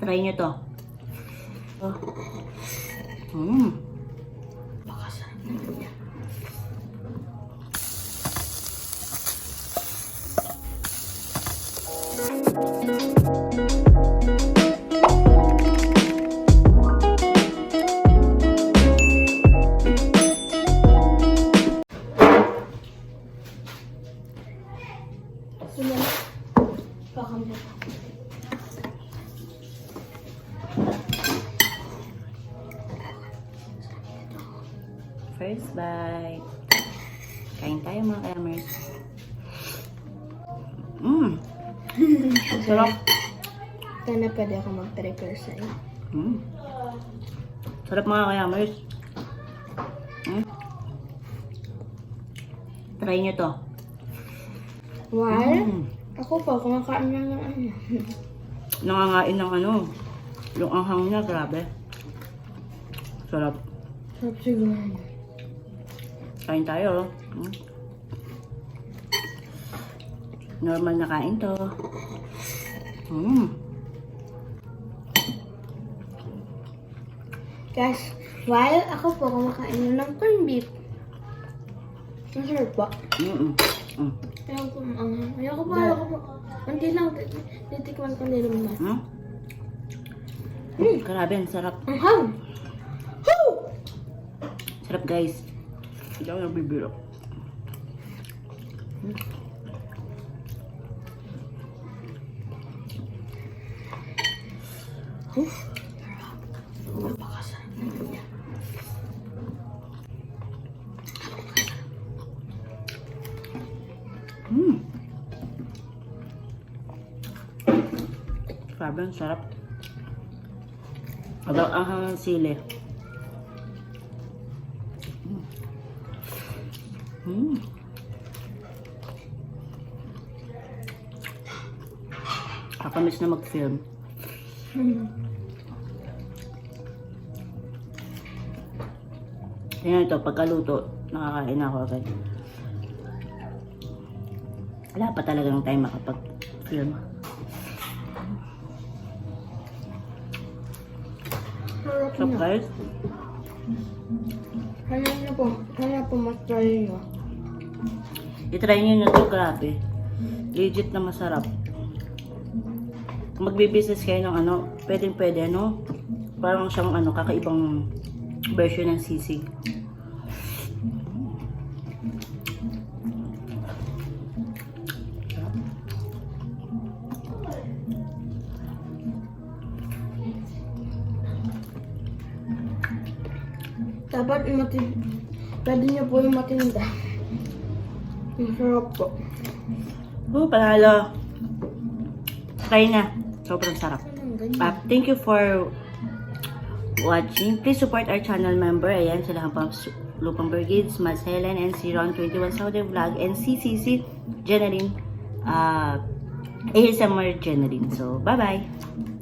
Try nyo to. Mmm. Pakasarap na niya. First bite. Kain tayo mga kamers. Mmm. Sarap. Sana pwede ako mag-prepare sa'yo. Mmm. Sarap mga kamers. Try nyo to. Why? Ako pa, kumakain na ng ano. Nangangain ng ano. Yung anghang niya, grabe. Sarap. Sarap siguro. Kain tayo. Normal na kain to. Guys, while ako po kumakain ng corned beef. Masarap ba? Ayoko po. Hindi lang. Titikman ko nila naman. Grabe, ang sarap. Ang Sarap guys. Hindi ako nabibiro. Napakasarap na niya. Grabe, ang sarap. Agaw ang sili. Kakamiss na mag-film. Yan ito, pagkaluto, nakakain ako agad. Wala pa talagang time makapag-film. Sarap So niya. guys, Sana po mas-try nyo. itry nyo na ito, grabe. Legit na masarap. Kung magbibusiness kayo ng ano, pwede, no? Parang siyang ano, kakaibang version ng sisig. Dapat pwede nyo po yung matinda. Masarap po. Panalo. Try na. Sobrang sarap. Thank you for watching. Please support our channel member. Ayan, sila ang Lupang Brigades, Mas Helen, and si Ron 21 Saudi Vlog, and CCC Jeneline, ASMR Jeneline. So, bye-bye.